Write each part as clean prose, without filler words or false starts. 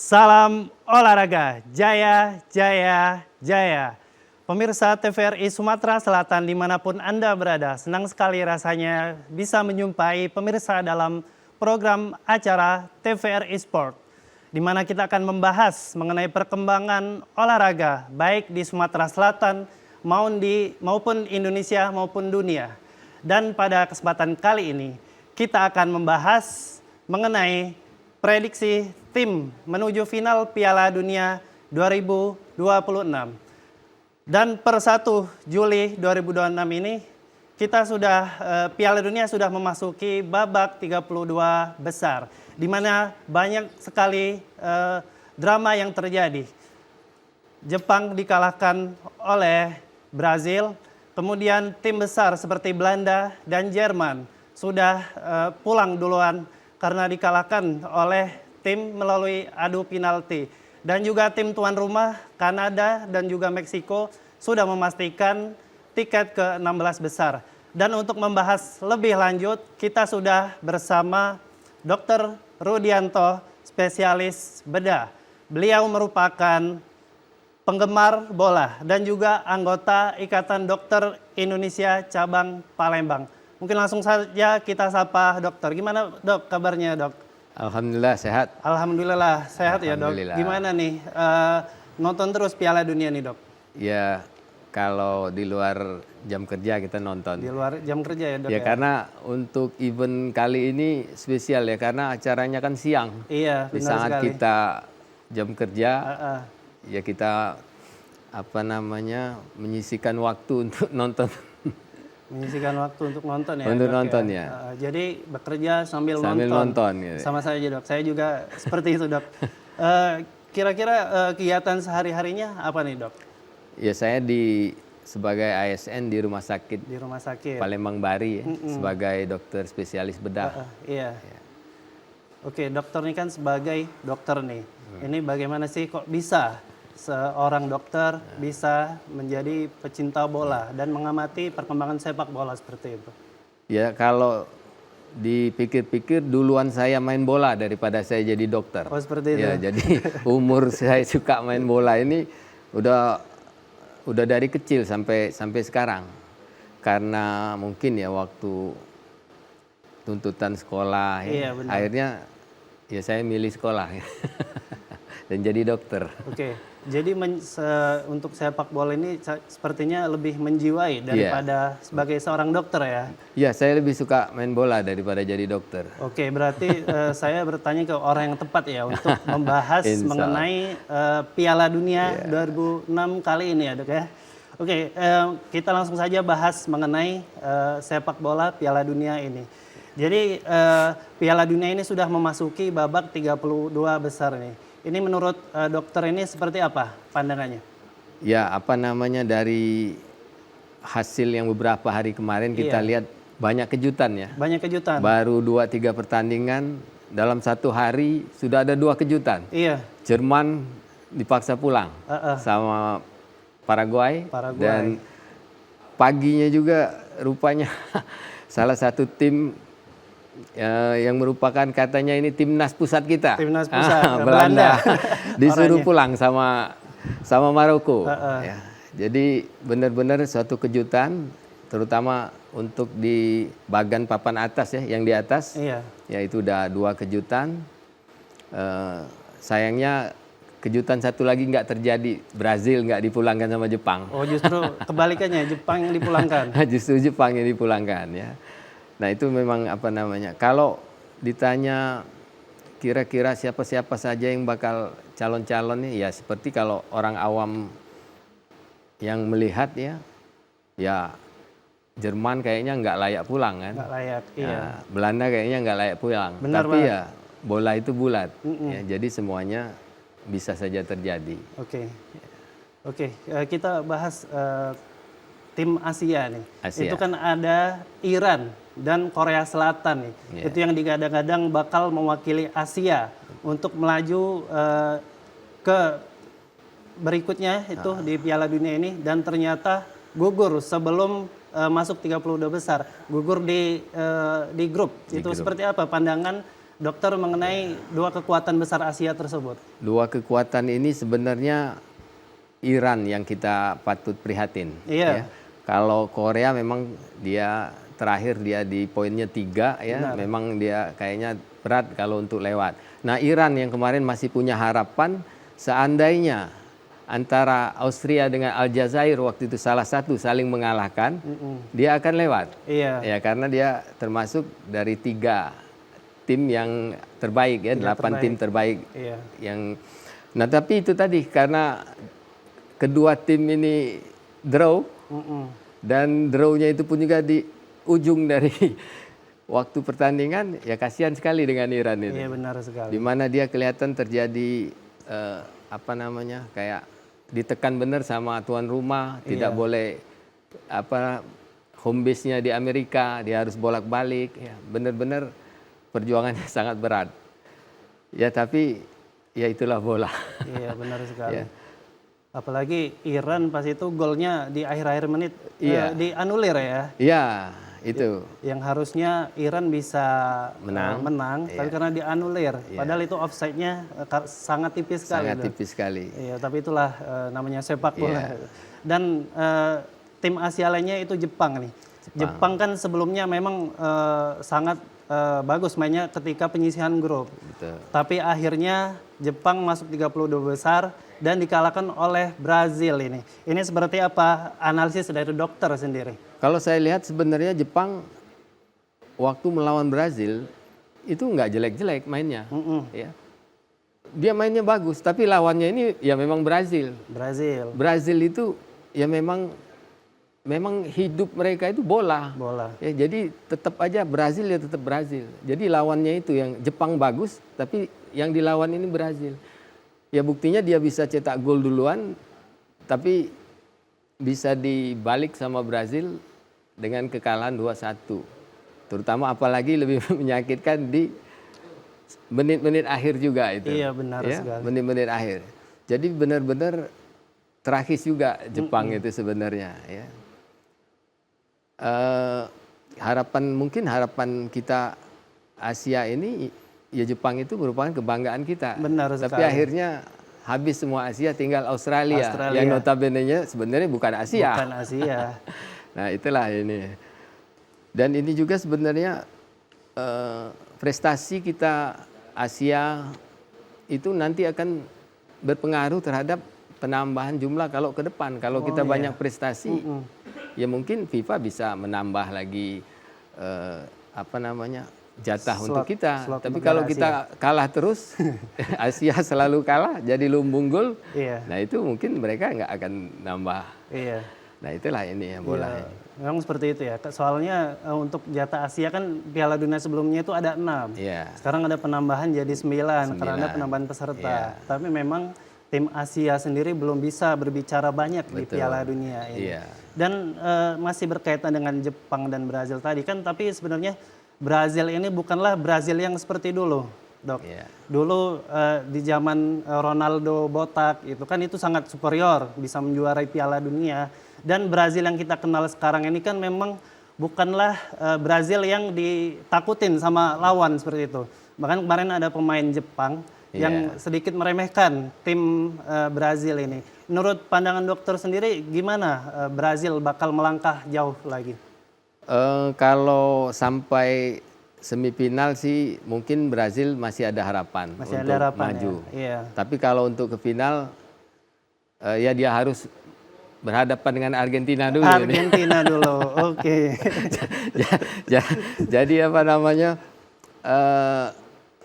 Salam olahraga, jaya, jaya, jaya. Pemirsa TVRI Sumatera Selatan dimanapun Anda berada, senang sekali rasanya bisa menjumpai pemirsa dalam program acara TVRI Sport, di mana kita akan membahas mengenai perkembangan olahraga baik di Sumatera Selatan maupun Indonesia maupun dunia. Dan pada kesempatan kali ini kita akan membahas mengenai prediksi tim menuju final Piala Dunia 2026. Dan per 1 Juli 2026 ini kita Piala Dunia sudah memasuki babak 32 besar, di mana banyak sekali drama yang terjadi. Jepang dikalahkan oleh Brazil, kemudian tim besar seperti Belanda dan Jerman sudah pulang duluan karena dikalahkan oleh tim melalui adu penalti. Dan juga tim tuan rumah Kanada dan juga Meksiko sudah memastikan tiket ke 16 besar. Dan untuk membahas lebih lanjut, kita sudah bersama Dr. Rudianto, spesialis bedah. Beliau merupakan penggemar bola dan juga anggota Ikatan Dokter Indonesia Cabang Palembang. Mungkin langsung saja kita sapa dokter. Gimana dok kabarnya dok? Alhamdulillah sehat. Alhamdulillah sehat ya dok. Gimana nih nonton terus Piala Dunia nih dok? Ya kalau di luar jam kerja kita nonton. Di luar jam kerja ya dok? Ya karena untuk event kali ini spesial ya karena acaranya kan siang. Iya benar sekali. Di saat kita jam kerja ya kita menyisihkan waktu untuk nonton. Menyisihkan waktu untuk nonton ya. Untuk nonton ya. Jadi bekerja sambil nonton. Gitu. Sama saja dok. Saya juga seperti itu dok. Kira-kira kegiatan sehari-harinya apa nih dok? Ya saya sebagai ASN di rumah sakit. Di rumah sakit. Palembang Bari ya, sebagai dokter spesialis bedah. Iya. Ya. Oke dokter ini kan sebagai dokter nih. Ini bagaimana sih kok bisa seorang dokter bisa menjadi pecinta bola dan mengamati perkembangan sepak bola seperti itu? Ya kalau dipikir-pikir duluan saya main bola daripada saya jadi dokter. Oh seperti itu? Ya jadi umur saya suka main bola ini udah dari kecil sampai sekarang. Karena mungkin ya waktu tuntutan sekolah ya, akhirnya ya saya milih sekolah dan jadi dokter. Oke. Jadi untuk sepak bola ini sepertinya lebih menjiwai daripada sebagai seorang dokter ya? Iya, saya lebih suka main bola daripada jadi dokter. Oke, berarti saya bertanya ke orang yang tepat ya untuk membahas mengenai Piala Dunia 2006 kali ini ya dok ya. Oke, kita langsung saja bahas mengenai sepak bola Piala Dunia ini. Jadi Piala Dunia ini sudah memasuki babak 32 besar nih. Ini menurut dokter ini seperti apa pandangannya? Ya dari hasil yang beberapa hari kemarin kita lihat banyak kejutan ya. Banyak kejutan. Baru 2-3 pertandingan dalam satu hari sudah ada 2 kejutan. Iya. Jerman dipaksa pulang sama Paraguay. Dan paginya juga rupanya salah satu tim yang merupakan katanya ini timnas pusat kita. Timnas pusat Belanda disuruh pulang sama Maroko. Ya. Jadi benar-benar suatu kejutan, terutama untuk di bagian papan atas ya, yang di atas. Iya. Ya itu udah 2 kejutan. Sayangnya kejutan satu lagi nggak terjadi, Brazil nggak dipulangkan sama Jepang. Oh justru kebalikannya, Jepang yang dipulangkan. Justru Jepang yang dipulangkan ya. Nah itu memang kalau ditanya kira-kira siapa-siapa saja yang bakal calon-calon nih, ya seperti kalau orang awam yang melihat ya Jerman kayaknya nggak layak pulang kan. Nggak layak, iya. Belanda kayaknya nggak layak pulang. Benar, tapi ya bola itu bulat, ya, jadi semuanya bisa saja terjadi. Oke, kita bahas tim Asia nih. Itu kan ada Iran dan Korea Selatan nih. Itu yang digadang-gadang bakal mewakili Asia untuk melaju ke berikutnya itu di Piala Dunia ini, dan ternyata gugur sebelum masuk 32 besar. Gugur di grup. Itu seperti apa pandangan dokter mengenai dua kekuatan besar Asia tersebut? Dua kekuatan ini sebenarnya Iran yang kita patut prihatin. Iya. Ya. Kalau Korea memang dia terakhir dia di poinnya 3 ya, memang dia kayaknya berat kalau untuk lewat. Nah Iran yang kemarin masih punya harapan seandainya antara Austria dengan Aljazair waktu itu salah satu saling mengalahkan, dia akan lewat. Iya. Ya karena dia termasuk dari 3 tim yang terbaik ya, 8 tim terbaik. Iya. Nah tapi itu tadi karena kedua tim ini draw dan drawnya itu pun juga di ujung dari waktu pertandingan, ya kasihan sekali dengan Iran itu. Iya benar sekali. Di mana dia kelihatan terjadi kayak ditekan benar sama tuan rumah, tidak boleh home base-nya di Amerika, dia harus bolak-balik, ya benar-benar perjuangannya sangat berat. Ya tapi ya itulah bola. Iya benar sekali. Ya. Apalagi Iran pas itu golnya di akhir-akhir menit dianulir ya. Iya, itu. Yang harusnya Iran bisa menang tapi karena dianulir. Padahal itu offside-nya sangat tipis sekali. Sangat tipis sekali. Iya, tapi itulah namanya sepak bola. Dan tim Asia lainnya itu Jepang nih. Jepang kan sebelumnya memang sangat bagus mainnya ketika penyisihan grup. Betul. Tapi akhirnya Jepang masuk 32 besar dan dikalahkan oleh Brazil ini. Ini seperti apa analisis dari dokter sendiri? Kalau saya lihat sebenarnya Jepang waktu melawan Brazil itu nggak jelek-jelek mainnya. Ya. Dia mainnya bagus, tapi lawannya ini ya memang Brazil. Brazil itu ya memang hidup mereka itu bola. Ya, jadi tetap aja Brazil ya tetap Brazil. Jadi lawannya itu yang Jepang bagus, tapi yang dilawan ini Brazil. Ya buktinya dia bisa cetak gol duluan, tapi bisa dibalik sama Brazil dengan kekalahan 2-1. Terutama apalagi lebih menyakitkan di menit-menit akhir juga itu. Iya benar sekali. Menit-menit akhir. Jadi benar-benar tragis juga Jepang itu sebenarnya. Ya. Harapan kita Asia ini ya Jepang itu merupakan kebanggaan kita. Benar sekali. Tapi akhirnya habis semua Asia, tinggal Australia. Yang notabene-nya sebenarnya bukan Asia. Bukan Asia. Nah itulah ini. Dan ini juga sebenarnya prestasi kita Asia itu nanti akan berpengaruh terhadap penambahan jumlah kalau ke depan. Kalau kita banyak prestasi, ya mungkin FIFA bisa menambah lagi jatah untuk kita. Tapi kalau kita kalah terus, Asia selalu kalah, jadi lumbung gol. Nah itu mungkin mereka nggak akan nambah. Nah itulah ini yang bola. Memang seperti itu ya. Soalnya untuk jatah Asia kan Piala Dunia sebelumnya itu ada 6. Sekarang ada penambahan jadi 9 karena ada penambahan peserta. Tapi memang tim Asia sendiri belum bisa berbicara banyak di Piala Dunia ini. Dan masih berkaitan dengan Jepang dan Brazil tadi kan, tapi sebenarnya Brazil ini bukanlah Brazil yang seperti dulu, Dok. Dulu di zaman Ronaldo botak itu kan itu sangat superior, bisa menjuarai Piala Dunia. Dan Brazil yang kita kenal sekarang ini kan memang bukanlah Brazil yang ditakutin sama lawan seperti itu. Bahkan kemarin ada pemain Jepang yang sedikit meremehkan tim Brazil ini. Menurut pandangan dokter sendiri gimana Brazil bakal melangkah jauh lagi? Kalau sampai semifinal sih mungkin Brazil masih ada harapan untuk maju. Tapi kalau untuk ke final ya dia harus berhadapan dengan Argentina dulu. Argentina dulu, oke. Jadi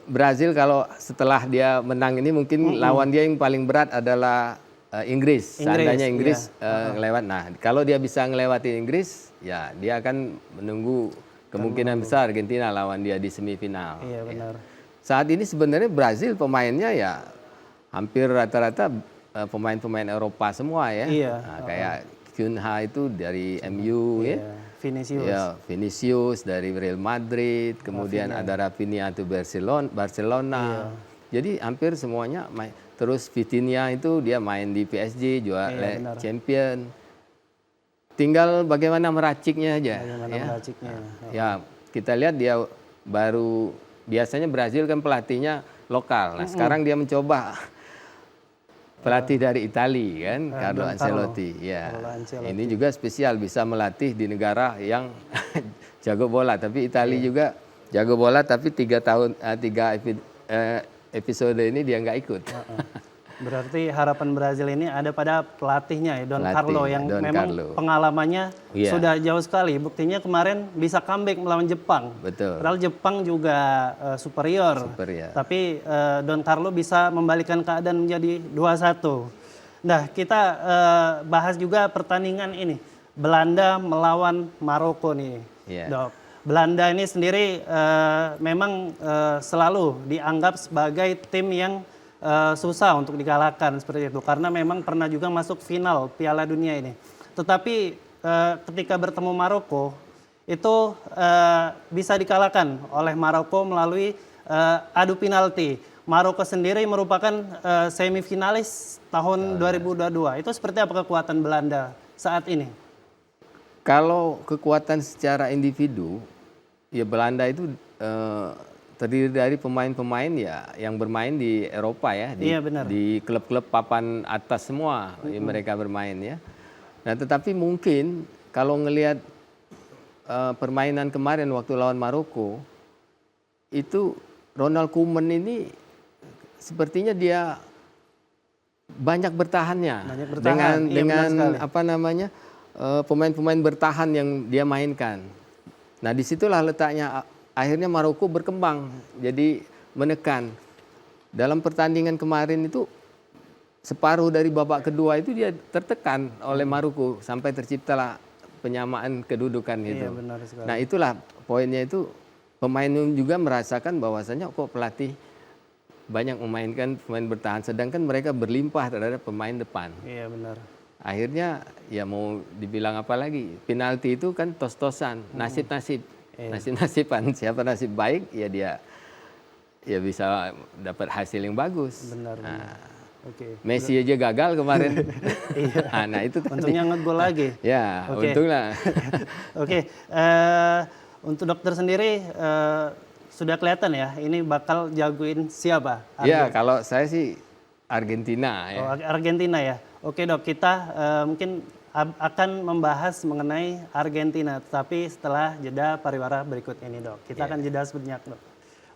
Brazil kalau setelah dia menang ini mungkin lawan dia yang paling berat adalah Inggris. Seandainya Inggris ngelewat. Nah, kalau dia bisa ngelewati Inggris, ya dia akan menunggu kemungkinan besar Argentina lawan dia di semifinal. Iya benar. Saat ini sebenarnya Brazil pemainnya ya hampir rata-rata pemain-pemain Eropa semua ya. Nah, kayak Cunha itu dari MU ya. Vinicius dari Real Madrid, kemudian ada Rafinha itu Barcelona. Jadi hampir semuanya main. Terus Vitinha itu dia main di PSG, juara champion. Tinggal bagaimana meraciknya aja. Meraciknya. Ya, kita lihat dia baru biasanya Brazil kan pelatihnya lokal. Nah, sekarang dia mencoba pelatih dari Italia kan, Carlo Ancelotti. Ya. Carlo Ancelotti. Ini juga spesial bisa melatih di negara yang jago bola, tapi Italia juga jago bola, tapi 3 episode ini dia nggak ikut. Berarti harapan Brazil ini ada pada pelatihnya ya, Don Pelatih, Carlo yang Don memang Carlo. pengalamannya Iya. sudah jauh sekali. Buktinya kemarin bisa comeback melawan Jepang. Betul. Padahal Jepang juga superior. Superior. Tapi Don Carlo bisa membalikan keadaan menjadi 2-1. Nah, kita bahas juga pertandingan ini. Belanda melawan Maroko nih, Iya. Dok. Belanda ini sendiri memang selalu dianggap sebagai tim yang susah untuk dikalahkan seperti itu. Karena memang pernah juga masuk final Piala Dunia ini. Tetapi ketika bertemu Maroko, itu bisa dikalahkan oleh Maroko melalui adu penalti. Maroko sendiri merupakan semifinalis tahun 2022. Itu seperti apa kekuatan Belanda saat ini? Kalau kekuatan secara individu, ya Belanda itu terdiri dari pemain-pemain ya yang bermain di Eropa ya, Iya, benar. di klub-klub papan atas semua mereka bermain ya. Nah, tetapi mungkin kalau ngelihat permainan kemarin waktu lawan Maroko, itu Ronald Koeman ini sepertinya dia banyak bertahannya, Banyak bertahan, iya, benar sekali. apa namanya pemain-pemain bertahan yang dia mainkan. Nah, disitulah letaknya. Akhirnya Maroko berkembang, jadi menekan. Dalam pertandingan kemarin itu separuh dari babak kedua itu dia tertekan oleh Maroko sampai terciptalah penyamaan kedudukan gitu. Iya, benar sekali. Nah, itulah poinnya itu pemain juga merasakan bahwasanya kok pelatih banyak memainkan pemain bertahan, sedangkan mereka berlimpah terhadap pemain depan. Iya, benar. Akhirnya ya mau dibilang apa lagi, penalti itu kan tos-tosan, nasib-nasib. Nasib-nasiban, siapa nasib baik ya dia ya bisa dapat hasil yang bagus. Benar. Nah, Oke. Messi aja gagal kemarin. Iya. Nah, itu tadi. Untungnya ngegol lagi. Ya, Oke. untunglah. Oke, untuk dokter sendiri sudah kelihatan ya, ini bakal jagoin siapa? Ya, kalau saya sih Argentina ya. Oh, Argentina ya. Oke dok, kita mungkin akan membahas mengenai Argentina, tapi setelah jeda pariwara berikut ini dok. Kita akan jeda sebentar dok.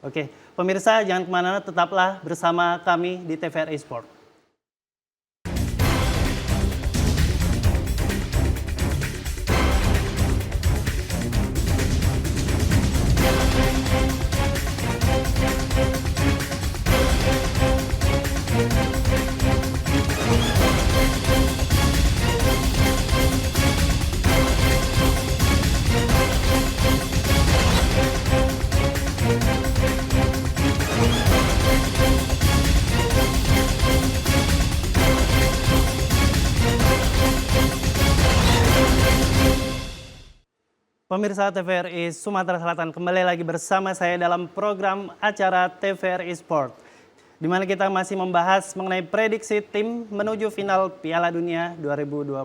Oke, pemirsa jangan kemana-mana, tetaplah bersama kami di TVRI Sport. Pemirsa TVRI Sumatera Selatan, kembali lagi bersama saya dalam program acara TVRI Sport, di mana kita masih membahas mengenai prediksi tim menuju final Piala Dunia 2026.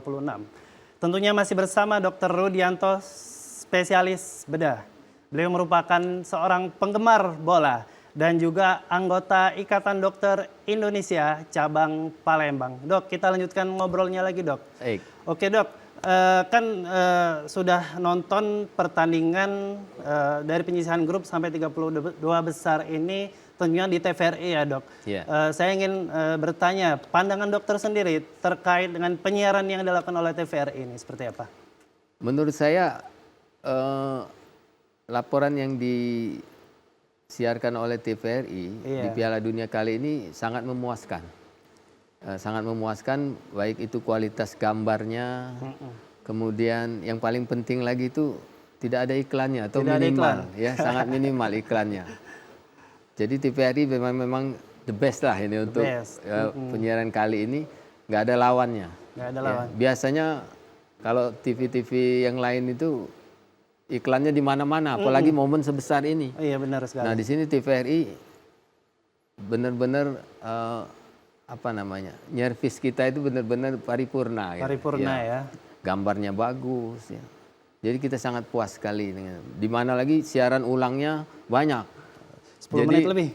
Tentunya masih bersama Dr. Rudianto, spesialis bedah. Beliau merupakan seorang penggemar bola dan juga anggota Ikatan Dokter Indonesia cabang Palembang. Dok, kita lanjutkan ngobrolnya lagi dok. Baik. Oke dok. Sudah nonton pertandingan dari penyisihan grup sampai 32 besar ini tentunya di TVRI ya dok. Iya. Saya ingin bertanya pandangan dokter sendiri terkait dengan penyiaran yang dilakukan oleh TVRI ini seperti apa? Menurut saya laporan yang disiarkan oleh TVRI di Piala Dunia kali ini sangat memuaskan. Sangat memuaskan, baik itu kualitas gambarnya, kemudian yang paling penting lagi itu tidak ada iklannya atau Tidak ada minimal, iklan. ya sangat minimal iklannya. Jadi TVRI memang the best lah ini untuk best. penyiaran kali ini, nggak ada lawannya. Nggak ada Ya, lawan. biasanya kalau TV-TV yang lain itu iklannya di mana-mana, apalagi momen sebesar ini. Oh, iya benar sekali. Nah di sini TVRI benar-benar nyervis kita itu benar-benar paripurna. Gitu. Paripurna ya. Gambarnya bagus. Ya. Jadi kita sangat puas sekali dengan. Di mana lagi siaran ulangnya banyak. 10 menit lebih.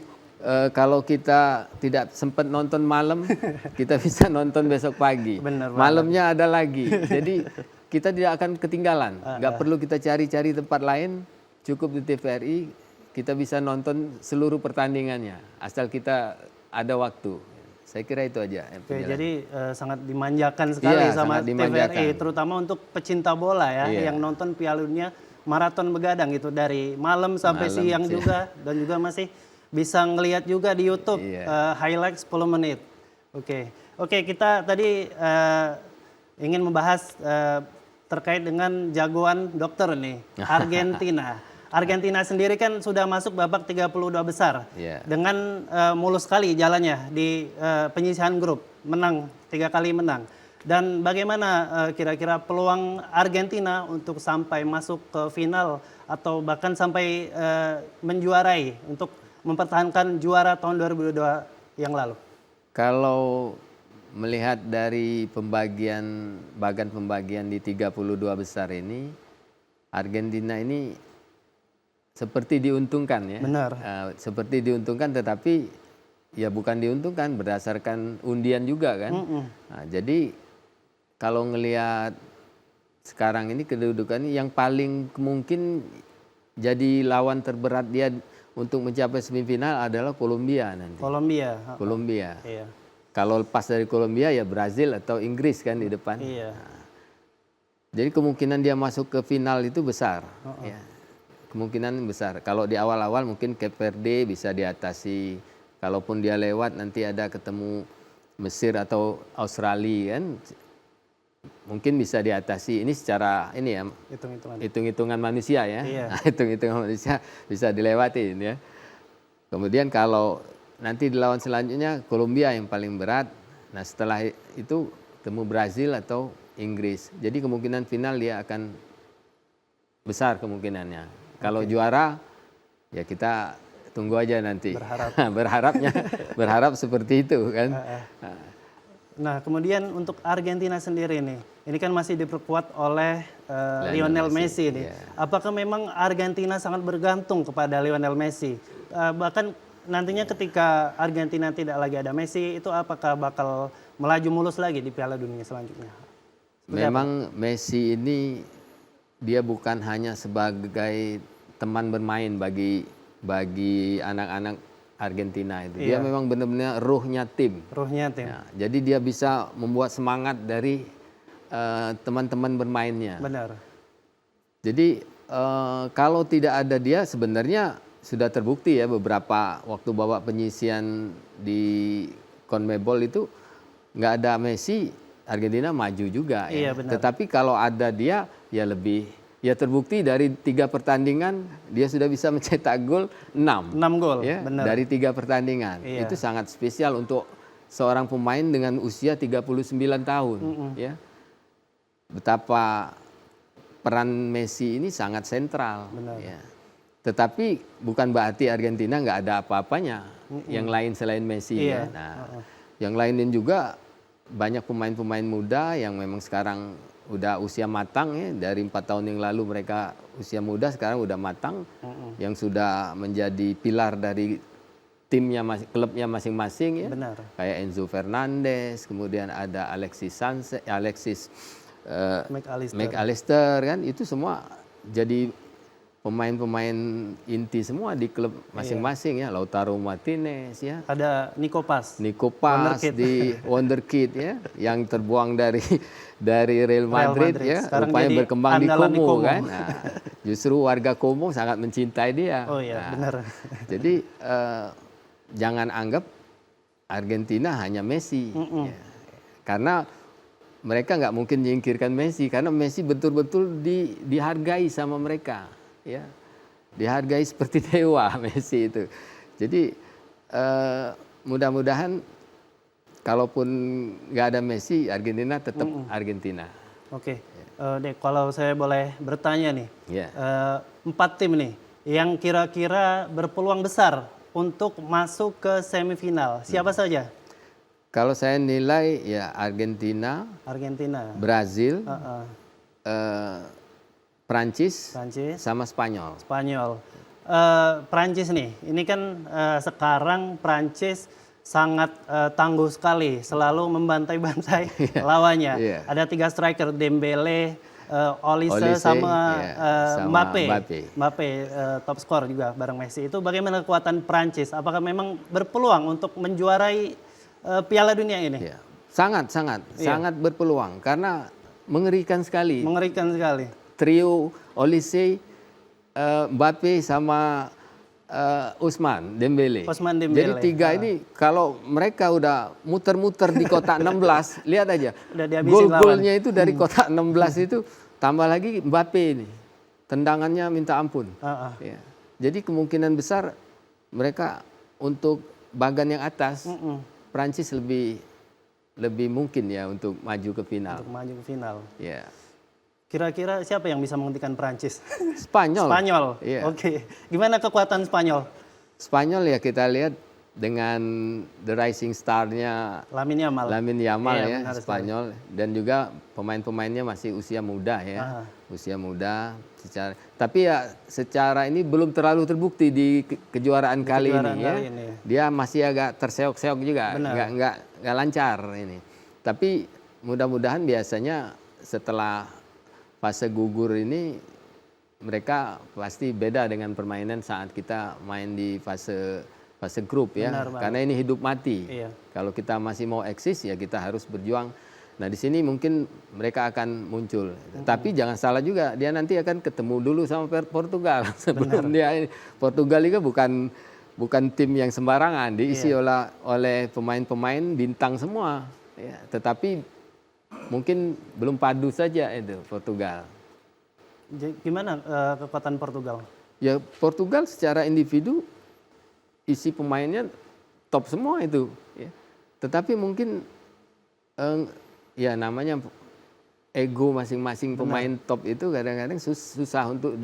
Kalau kita tidak sempat nonton malam, kita bisa nonton besok pagi. Benar banget. Malamnya ada lagi. Jadi kita tidak akan ketinggalan. Nggak perlu kita cari-cari tempat lain, cukup di TVRI kita bisa nonton seluruh pertandingannya. Asal kita ada waktu. Saya kira itu aja. Oke, jadi sangat dimanjakan sekali Iya, sama sangat TVRI, dimanjakan. terutama untuk pecinta bola ya, Iya. yang nonton Piala Dunia maraton begadang itu dari malam sampai Malam, siang juga, dan juga masih bisa ngelihat juga di YouTube Iya. highlight 10 menit. Oke, kita tadi ingin membahas terkait dengan jagoan dokter nih, Argentina. Argentina sendiri kan sudah masuk babak 32 besar. Iya. Dengan mulus sekali jalannya di penyisihan grup, menang 3 kali menang. Dan bagaimana kira-kira peluang Argentina untuk sampai masuk ke final atau bahkan sampai menjuarai untuk mempertahankan juara tahun 2022 yang lalu? Kalau melihat dari bagan pembagian di 32 besar ini, Argentina ini seperti diuntungkan ya. Benar. Seperti diuntungkan, tetapi ya bukan diuntungkan, berdasarkan undian juga kan. Nah, jadi kalau ngelihat sekarang ini kedudukan yang paling mungkin jadi lawan terberat dia untuk mencapai semifinal adalah Kolombia nanti. Kolombia. Iya. Kalau lepas dari Kolombia ya Brazil atau Inggris kan di depan. Iya. Jadi kemungkinan dia masuk ke final itu besar. Ya. Kemungkinan besar. Kalau di awal-awal mungkin Cape Verde bisa diatasi. Kalaupun dia lewat nanti ada ketemu Mesir atau Australia kan, mungkin bisa diatasi. Ini secara ini ya, hitung-hitungan manusia ya. Iya. Hitung-hitungan manusia bisa dilewatin ya. Kemudian kalau nanti di lawan selanjutnya Kolombia yang paling berat. Nah setelah itu ketemu Brazil atau Inggris. Jadi kemungkinan final dia akan besar kemungkinannya. Kalau juara ya kita tunggu aja nanti. Berharap seperti itu kan. Nah, kemudian untuk Argentina sendiri nih, ini kan masih diperkuat oleh Lionel Messi nih. Iya. Apakah memang Argentina sangat bergantung kepada Lionel Messi? Bahkan nantinya ketika Argentina tidak lagi ada Messi, itu apakah bakal melaju mulus lagi di Piala Dunia selanjutnya? Memang Messi ini dia bukan hanya sebagai teman bermain bagi anak-anak Argentina itu. Dia memang benar-benar ruhnya tim. Ya, jadi dia bisa membuat semangat dari teman-teman bermainnya. Benar. Jadi kalau tidak ada dia sebenarnya sudah terbukti ya beberapa waktu babak penyisian di CONMEBOL itu nggak ada Messi, Argentina maju juga ya. Iya, benar. Tetapi kalau ada dia ya terbukti dari 3 pertandingan dia sudah bisa mencetak gol 6 gol, ya, benar. dari 3 pertandingan. Iya. Itu sangat spesial untuk seorang pemain dengan usia 39 tahun ya. Betapa peran Messi ini sangat sentral ya. Tetapi bukan berarti Argentina nggak ada apa-apanya yang lain selain Messi ya. Nah, yang lainin juga banyak pemain-pemain muda yang memang sekarang udah usia matang ya, dari 4 tahun yang lalu mereka usia muda, sekarang udah matang, yang sudah menjadi pilar dari timnya, klubnya masing-masing ya. Benar. Kayak Enzo Fernandez, kemudian ada Alexis McAllister kan, itu semua jadi pemain-pemain inti semua di klub masing-masing ya. Lautaro Martinez ya. Ada Nico Paz di Wonderkid ya, yang terbuang dari Real Madrid ya, sekarang rupanya jadi berkembang di andalan di Como Como. kan. Nah, justru warga Como sangat mencintai dia. Oh iya, benar. Jadi jangan anggap Argentina hanya Messi. Ya. Karena mereka nggak mungkin menyingkirkan Messi, karena Messi betul-betul dihargai sama mereka. Ya, dihargai seperti dewa Messi itu. Jadi mudah-mudahan kalaupun nggak ada Messi, Argentina tetap Argentina. Oke, Dek, kalau saya boleh bertanya nih, Ya. 4 tim nih yang kira-kira berpeluang besar untuk masuk ke semifinal, siapa saja? Kalau saya nilai ya Argentina, Brazil, Prancis, sama Spanyol. Prancis nih, ini kan sekarang Prancis sangat tangguh sekali, selalu membantai-bantai lawannya. Iya. Ada 3 striker, Dembele, Olise Olise, sama, iya, sama Mbappe. Mbappe. Mbappe top skor juga bareng Messi. Itu bagaimana kekuatan Prancis? Apakah memang berpeluang untuk menjuarai Piala Dunia ini? Ya, sangat berpeluang karena mengerikan sekali. Mengerikan sekali. Trio Olise, Mbappe sama Ousmane Dembele. Jadi 3 ini kalau mereka udah muter-muter di kotak 16, lihat aja. Udah dihabisin Gol-golnya itu dari kotak 16 itu tambah lagi Mbappe ini. Tendangannya minta ampun. Ya. Jadi kemungkinan besar mereka untuk bagan yang atas Prancis lebih mungkin ya untuk maju ke final. Untuk maju ke final. Ya. Kira-kira siapa yang bisa menghentikan Prancis? Spanyol. Spanyol. Iya. Oke. Gimana kekuatan Spanyol? Spanyol ya kita lihat dengan the rising star-nya Lamine Yamal. Lamine Yamal Iya, ya benar Spanyol dan juga pemain-pemainnya masih usia muda ya. Usia muda tapi ya secara ini belum terlalu terbukti di kejuaraan kali ini ya. Dia masih agak terseok-seok juga, nggak lancar ini. Tapi mudah-mudahan biasanya setelah fase gugur ini mereka pasti beda dengan permainan saat kita main di fase grup ya. Karena ini hidup mati. Iya. Kalau kita masih mau eksis ya kita harus berjuang. Nah di sini mungkin mereka akan muncul. Tapi jangan salah juga dia nanti akan ketemu dulu sama Portugal sebelum dia ini. Portugal itu bukan tim yang sembarangan, diisi oleh pemain-pemain bintang semua. Ya, tetapi mungkin belum padu saja itu Portugal. Gimana kekuatan Portugal? Ya Portugal secara individu isi pemainnya top semua itu. Ya. Tetapi mungkin ya namanya ego masing-masing pemain top itu kadang-kadang susah untuk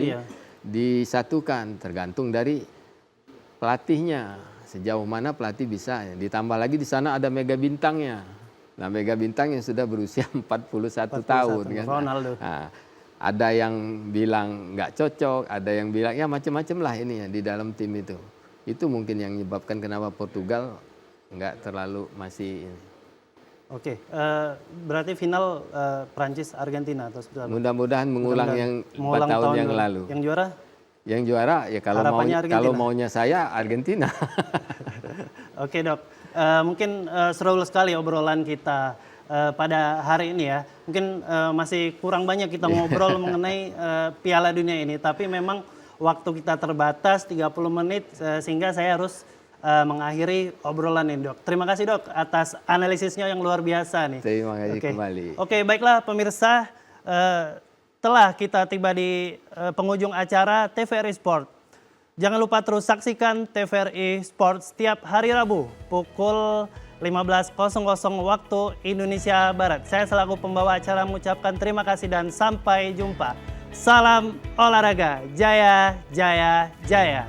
disatukan. Tergantung dari pelatihnya. Sejauh mana pelatih bisa. Ditambah lagi di sana ada mega bintangnya. Nah mega bintang yang sudah berusia 41 tahun kan. Ronaldo. Nah, ada yang bilang nggak cocok, ada yang bilang ya macam-macam lah ini ya di dalam tim itu. Itu mungkin yang menyebabkan kenapa Portugal nggak terlalu masih ini. Oke, berarti final Prancis Argentina atau seperti apa? Mudah-mudahan mengulang yang 4 tahun yang lalu. Yang juara? Yang juara ya kalau maunya saya Argentina. Oke dok. Mungkin seru sekali obrolan kita pada hari ini ya. Mungkin masih kurang banyak kita ngobrol mengenai Piala Dunia ini. Tapi memang waktu kita terbatas 30 menit sehingga saya harus mengakhiri obrolan ini dok. Terima kasih dok atas analisisnya yang luar biasa nih. Terima kasih kembali. Oke, baiklah pemirsa. Telah kita tiba di penghujung acara TVRI Sport. Jangan lupa terus saksikan TVRI Sport setiap hari Rabu pukul 15.00 waktu Indonesia Barat. Saya selaku pembawa acara mengucapkan terima kasih dan sampai jumpa. Salam olahraga, jaya, jaya, jaya.